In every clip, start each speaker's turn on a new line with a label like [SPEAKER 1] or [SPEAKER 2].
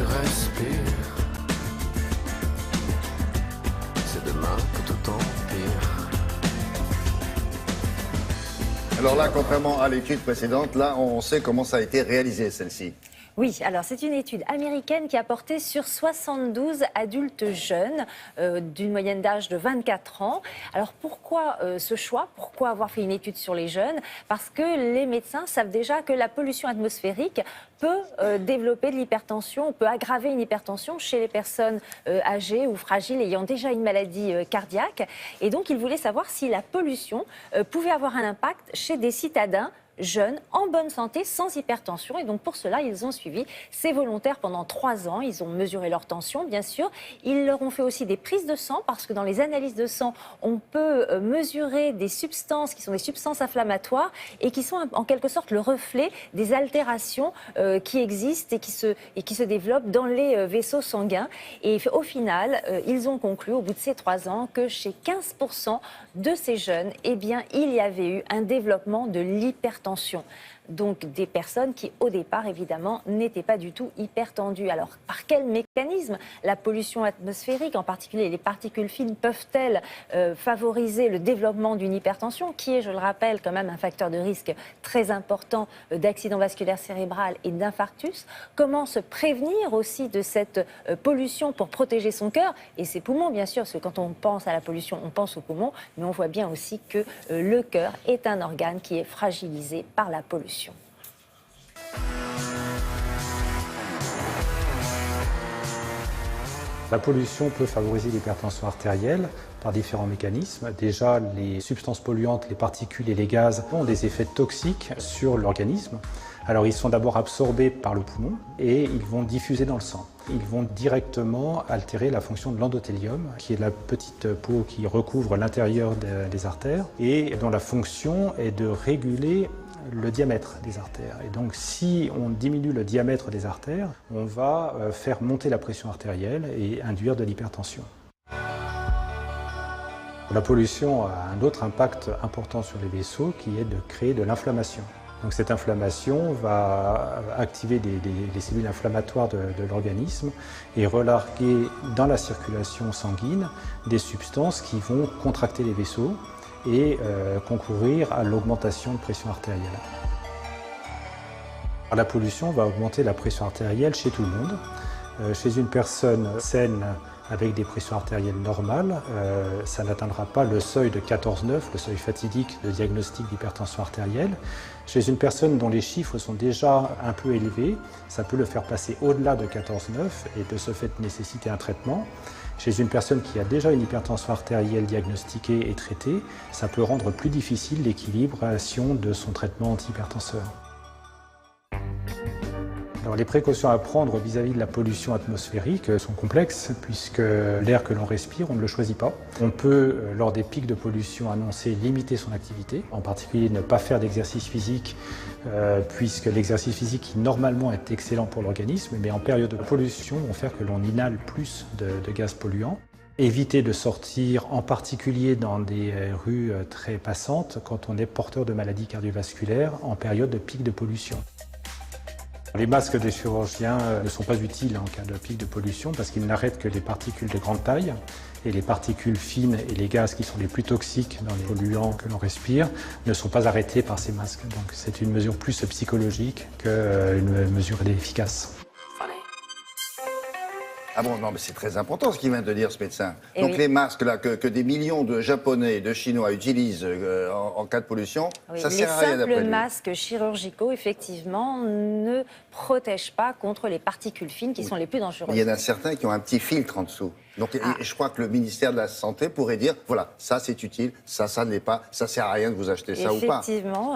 [SPEAKER 1] je respire. C'est demain que tout empire.
[SPEAKER 2] Alors là, contrairement à l'étude précédente, là, on sait comment ça a été réalisé, celle-ci.
[SPEAKER 3] Oui, alors c'est une étude américaine qui a porté sur 72 adultes jeunes d'une moyenne d'âge de 24 ans. Alors pourquoi ce choix? Pourquoi avoir fait une étude sur les jeunes? Parce que les médecins savent déjà que la pollution atmosphérique peut développer de l'hypertension, peut aggraver une hypertension chez les personnes âgées ou fragiles ayant déjà une maladie cardiaque. Et donc ils voulaient savoir si la pollution pouvait avoir un impact chez des citadins jeunes, en bonne santé, sans hypertension. Et donc pour cela, ils ont suivi ces volontaires pendant 3 ans. Ils ont mesuré leur tension, bien sûr. Ils leur ont fait aussi des prises de sang, parce que dans les analyses de sang, on peut mesurer des substances qui sont des substances inflammatoires et qui sont en quelque sorte le reflet des altérations qui existent et qui se développent dans les vaisseaux sanguins. Et au final, ils ont conclu, au bout de ces 3 ans, que chez 15% de ces jeunes, eh bien, il y avait eu un développement de l'hypertension. Donc des personnes qui, au départ, évidemment, n'étaient pas du tout hypertendues. Alors, par quel mécanisme la pollution atmosphérique, en particulier les particules fines, peuvent-elles favoriser le développement d'une hypertension, qui est, je le rappelle, quand même un facteur de risque très important d'accident vasculaire cérébral et d'infarctus? Comment se prévenir aussi de cette pollution pour protéger son cœur et ses poumons, bien sûr, parce que quand on pense à la pollution, on pense aux poumons, mais on voit bien aussi que le cœur est un organe qui est fragilisé par la pollution.
[SPEAKER 4] La pollution peut favoriser l'hypertension artérielle par différents mécanismes. Déjà, les substances polluantes, les particules et les gaz ont des effets toxiques sur l'organisme. Alors, ils sont d'abord absorbés par le poumon et ils vont diffuser dans le sang. Ils vont directement altérer la fonction de l'endothélium, qui est la petite peau qui recouvre l'intérieur des artères et dont la fonction est de réguler le diamètre des artères. Et donc, si on diminue le diamètre des artères, on va faire monter la pression artérielle et induire de l'hypertension. La pollution a un autre impact important sur les vaisseaux qui est de créer de l'inflammation. Donc cette inflammation va activer les cellules inflammatoires de l'organisme et relarguer dans la circulation sanguine des substances qui vont contracter les vaisseaux et concourir à l'augmentation de pression artérielle. La pollution va augmenter la pression artérielle chez tout le monde. Chez une personne saine avec des pressions artérielles normales, ça n'atteindra pas le seuil de 14,9, le seuil fatidique de diagnostic d'hypertension artérielle. Chez une personne dont les chiffres sont déjà un peu élevés, ça peut le faire passer au-delà de 14,9 et de ce fait nécessiter un traitement. Chez une personne qui a déjà une hypertension artérielle diagnostiquée et traitée, ça peut rendre plus difficile l'équilibration de son traitement antihypertenseur. Alors, les précautions à prendre vis-à-vis de la pollution atmosphérique sont complexes puisque l'air que l'on respire, on ne le choisit pas. On peut, lors des pics de pollution annoncés, limiter son activité, en particulier ne pas faire d'exercice physique puisque l'exercice physique qui normalement est excellent pour l'organisme, mais en période de pollution, vont faire que l'on inhale plus de gaz polluants. Éviter de sortir, en particulier dans des rues très passantes, quand on est porteur de maladies cardiovasculaires en période de pic de pollution. Les masques des chirurgiens ne sont pas utiles en cas de pic de pollution parce qu'ils n'arrêtent que les particules de grande taille et les particules fines et les gaz qui sont les plus toxiques dans les polluants que l'on respire ne sont pas arrêtés par ces masques. Donc c'est une mesure plus psychologique qu'une mesure efficace.
[SPEAKER 2] Ah bon, non, mais c'est très important ce qu'il vient de dire, ce médecin.
[SPEAKER 3] Et
[SPEAKER 2] donc
[SPEAKER 3] oui.
[SPEAKER 2] les masques là, que des millions de Japonais et de Chinois utilisent en cas de pollution,
[SPEAKER 3] Oui,
[SPEAKER 2] ça
[SPEAKER 3] les
[SPEAKER 2] sert à rien d'après
[SPEAKER 3] simples
[SPEAKER 2] lui.
[SPEAKER 3] masques chirurgicaux, effectivement, ne protègent pas contre les particules fines qui sont les plus dangereuses.
[SPEAKER 2] Il y en a certains qui ont un petit filtre en dessous. Donc et je crois que le ministère de la Santé pourrait dire, voilà, ça c'est utile, ça ne l'est pas, ça sert à rien de vous acheter ça ou pas.
[SPEAKER 3] Effectivement,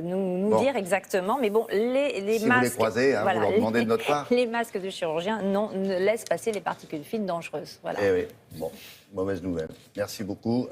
[SPEAKER 3] nous dire exactement. Mais bon, les
[SPEAKER 2] Si
[SPEAKER 3] masques...
[SPEAKER 2] vous les croisez, hein, vous leur demandez de notre part.
[SPEAKER 3] Les masques de chirurgiens, non, ne laissent passer les particules fines dangereuses. Voilà.
[SPEAKER 2] Eh oui, bon, mauvaise nouvelle. Merci beaucoup.